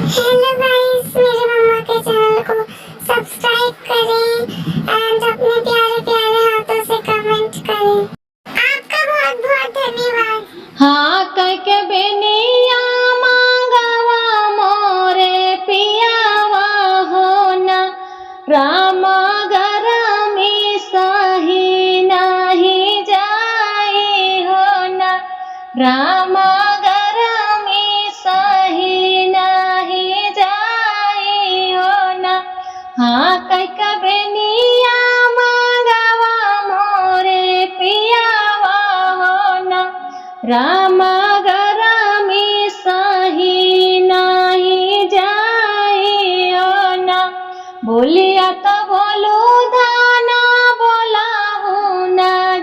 Hello guys, मेरे mama के channel को सब्सक्राइब करें एंड अपने प्यारे प्यारे हाथों से कमेंट करें। आपका बहुत बहुत धन्यवाद। हाँ कह के बेनिया मांगवा मोरे पियावा हो ना, राम गरमी सही नहीं जाई हो ना, राम गरमी सही नहीं जाई हो ना। हाँ कह के बेनिया मांगवा मोरे पियावा हो ना, राम गरमी सही नहीं जाई हो ना। बोलिया तो बोलू धाना बोलाहू न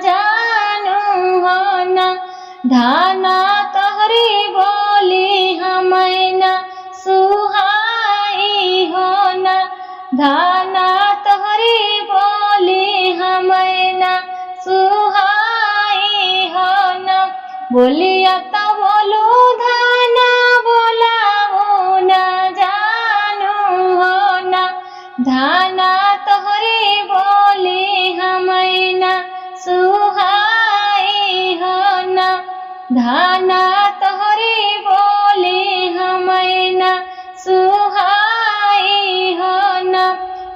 जानू हो ना, धाना तोहरी बोली हमें न सुहाई हो ना, धाना तोहरी बोली हमें न सुहाई हो ना। बोलिया तो बोलू धाना बोलाहू न जानू हो ना, धाना तोहरी बोली हमें न सुहाई हो ना, धाना तोहरी बोली हमें न सुहाई हो ना।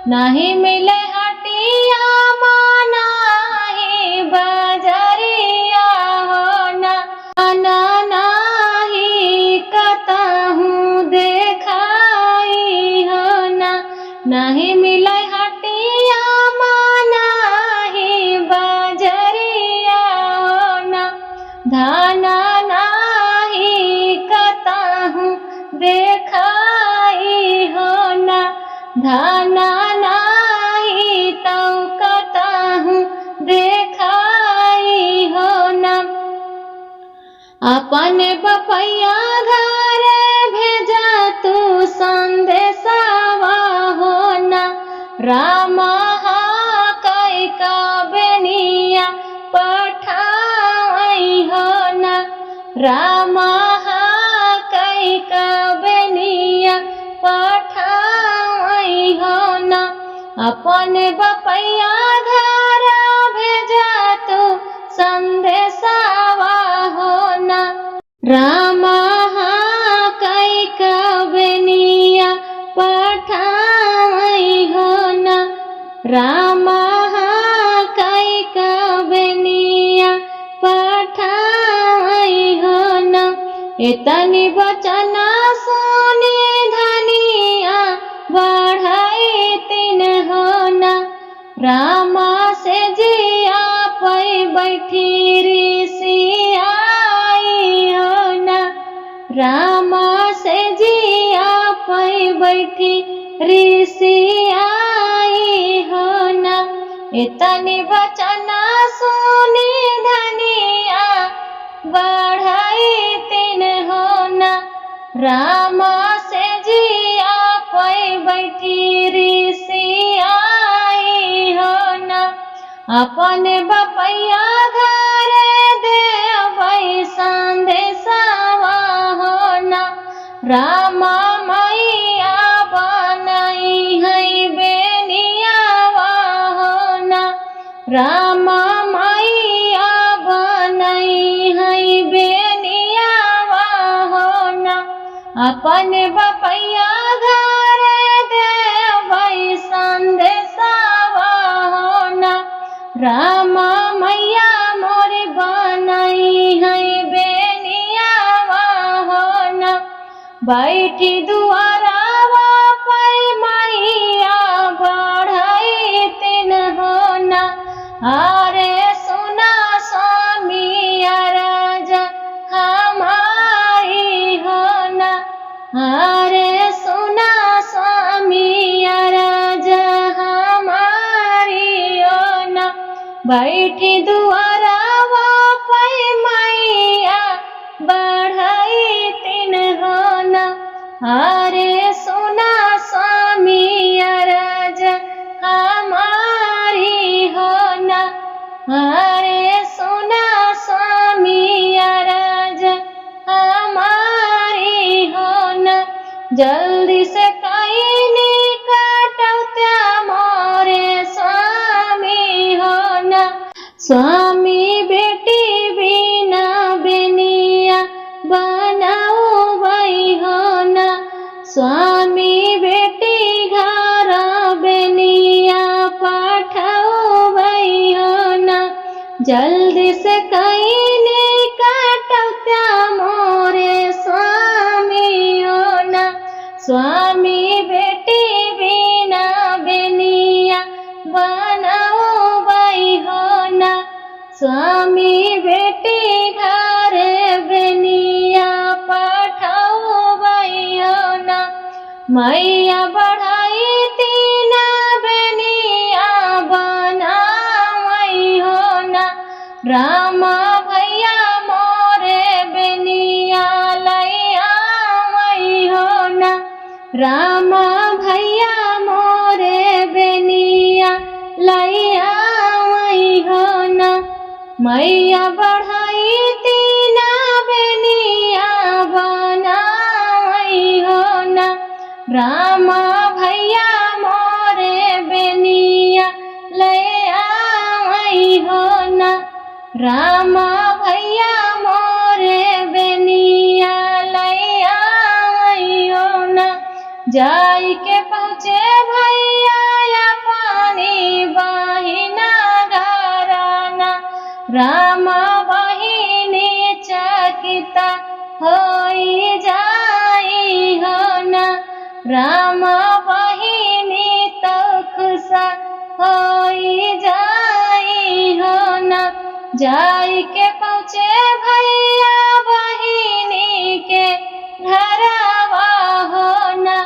नहीं मिले हटिया नाही बजरिया हो ना, ना नाही कतहूँ देखाई हो ना। नहीं मिले हटिया नाही बजरिया हो ना, धाना नाही कतहूँ देखाई हो ना, धाना नाही तो कतहूँ देखाई हो ना। अपन बपैया घर भेजा तू संदेशवा हो ना, राम कई का बेनिया पठाई हो ना, राम कई का बेनिया पठाई हो ना। अपन बपैया घर भेजा तू संदेशवा हो ना, राम कई का बेनिया पठाई हो ना, राम कई का बेनिया पठाई हो ना। इतनी बचना सोनी धनिया बढ़ाई तीन हो ना, राम से जिया पै बैठी ऋषि आई हो ना, राम से जिया पै बैठी ऋषि आई हो ना। इतनी बचना सुनी धनिया बढ़ाई तीन हो ना, राम से जिया पै बैठी ऋषि आई हो ना। अपन बपैया घर देवै संदेशवा हो ना, राम मैया बनई है बेनियावा हो ना, राम मैया बनई है बेनियावा हो ना। अपन बपैया घर देवै संदेशवा हो ना, राम मैया मोरी बनई है बेनियावा हो ना। बैठी दुआरावा पै मैया बढ़ई तीन हो ना, अरे सुना स्वामी राजा हमारी हो ना, अरे सुना स्वामी राजा हमारी हो ना। बैठी दुआरावा पै मैया बढ़ई तीन हो ना, अरे सुना स्वामी राजा हमारी हो ना, अरे सुना स्वामी राजा हमारी हो ना। जल्दी से कहीं निकटौत्या मोरे स्वामी हो ना। स्वामी बेटी बिना बेनिया बनाऊ भाई हो ना। स्वामी बेटी घर बेनिया पठाऊ भाई हो ना। जल्दी से कहीं निकटौत्या मोरे स्वामी हो ना। स्वामी बेटी बिना बेनिया बनाऊ भाई हो ना। स्वामी बेटी घर बेनिया पठाऊ भाई हो ना। मैया बढ़ाई तीना बेनिया बनाई हो ना। रामा भैया मोरे बेनिया लैया वही हो ना। रामा भैया मोरे बेनिया लैया वही हो ना। मैया बढ़ाई तीना बेनिया बनाई हो ना। रामा भैया मोरे बेनिया लैया वही हो ना। रामा भैया मोरे बेनिया लैया वही हो ना। जाई के पहुँचे भैया या पानी बहिना घराना। रामा बहिनी चकिता होई जाई हो ना। रामा बहिनी तो खुशा होई जाई हो ना। जाई के पहुँचे भैया बहिनी के घरवा हो ना।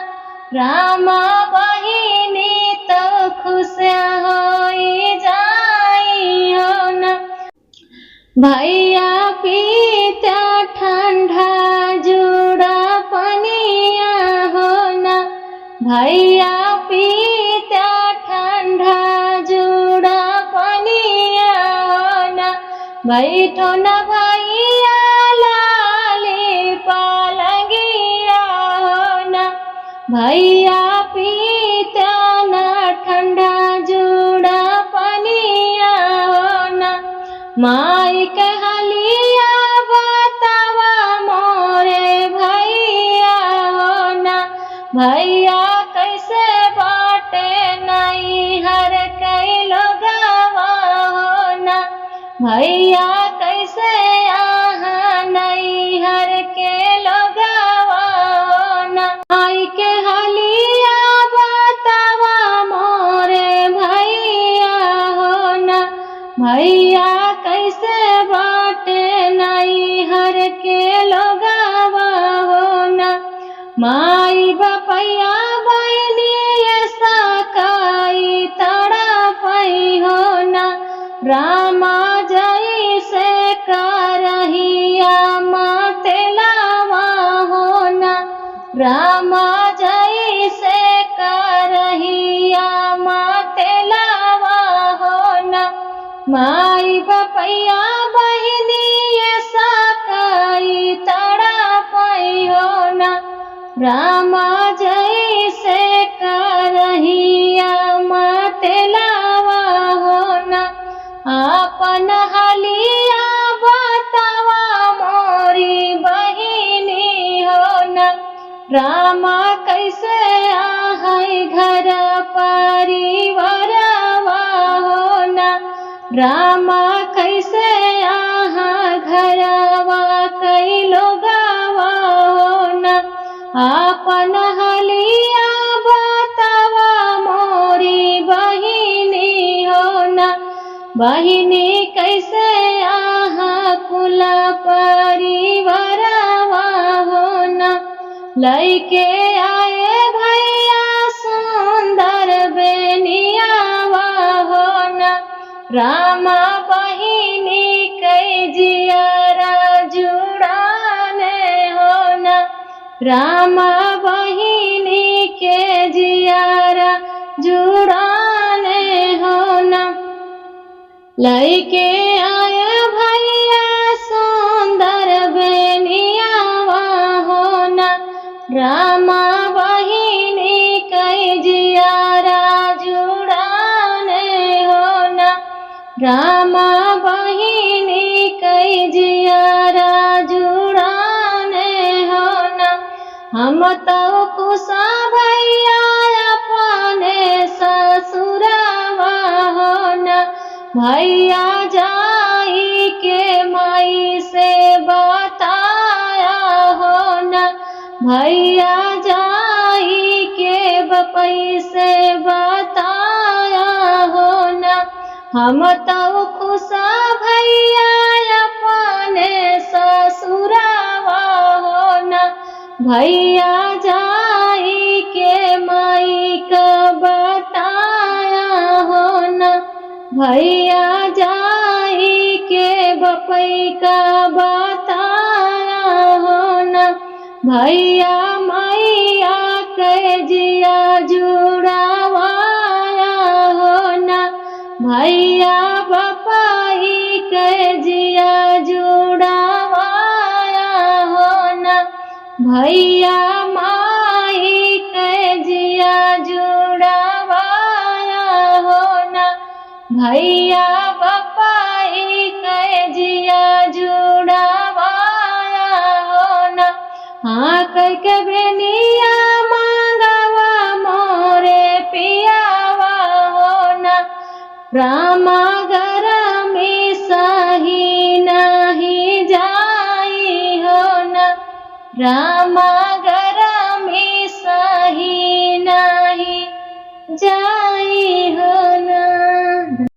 रामा बहिनी तो खुश होई जाई हो ना। भैया पीता ठंडा जुड़ा पनिया हो ना। भैया पीता ठंडा जुड़ा पनिया हो ना। बैठो न भैया लाली पालंगिया हो ना। भैया पीता न ठंडा जुड़ा पनिया हो ना। माई कहलिया बतावा मोरे भैया हो ना। भैया कैसे बाटे नहीं हर कई लोगवा हो ना। भैया कैसे यहाँ नहीं हर के लोगवा हो ना। माई कहलिया बतावा मोरे भैया हो ना। भैया कैसे बाटे नहीं हर के लोगवा हो ना। माई बपैया बहनी ऐसा काई तड़पई हो ना। रामा जैसे करहिया माते लावा हो ना। रामा जैसे करहिया माते लावा हो ना। माई बपैया बहिनी ऐसा काई तड़पई हो ना। रामा जैसे करहिया माते लावा हो ना। आपन हलिया बतावा मोरी बहिनी हो ना। रामा कैसे आहै घर परिवारवा हो ना। रामा कैसे आहा घरवा कई लोगवा हो ना। आपन हलिया बतावा मोरी बहिनी हो ना। बहिनी कैसे आहा कुल परिवारवा हो ना। लैके आए भैया सुंदर बेनियावा हो ना। रामा बहिनी कई जियारा जुड़ाने हो ना। रामा बहिनी के जियारा जुड़ाने हो ना। लैके आए भैया सुंदर बेनियावा हो ना। रामा बहिनी कई जियारा जुड़ाने हो ना, रामा बहिनी कई जियारा जुड़ाने हो ना। हम तो कुशा भैया अपने ससुरवा हो ना, भैया जाई के माई से बताया हो ना, भैया जाई के बपई से बताया हो ना। हम तो खुशा भैया अपने ससुरवा हो ना, भैया जाई के माई का बताया हो ना, भैया जाई के बपई का बताया हो ना। भैया मैया के जिया जुड़ावाया हो ना, भैया बपई के जिया जुड़ावाया हो ना, भैया माई के जिया जुड़ावाया हो ना, भैया बपई के जिया जुड़ावाया हो ना। हाँ कह के बेनिया मांगवा मोरे पियावा हो ना, रामा घर में सही नहीं जाई हो ना, रामा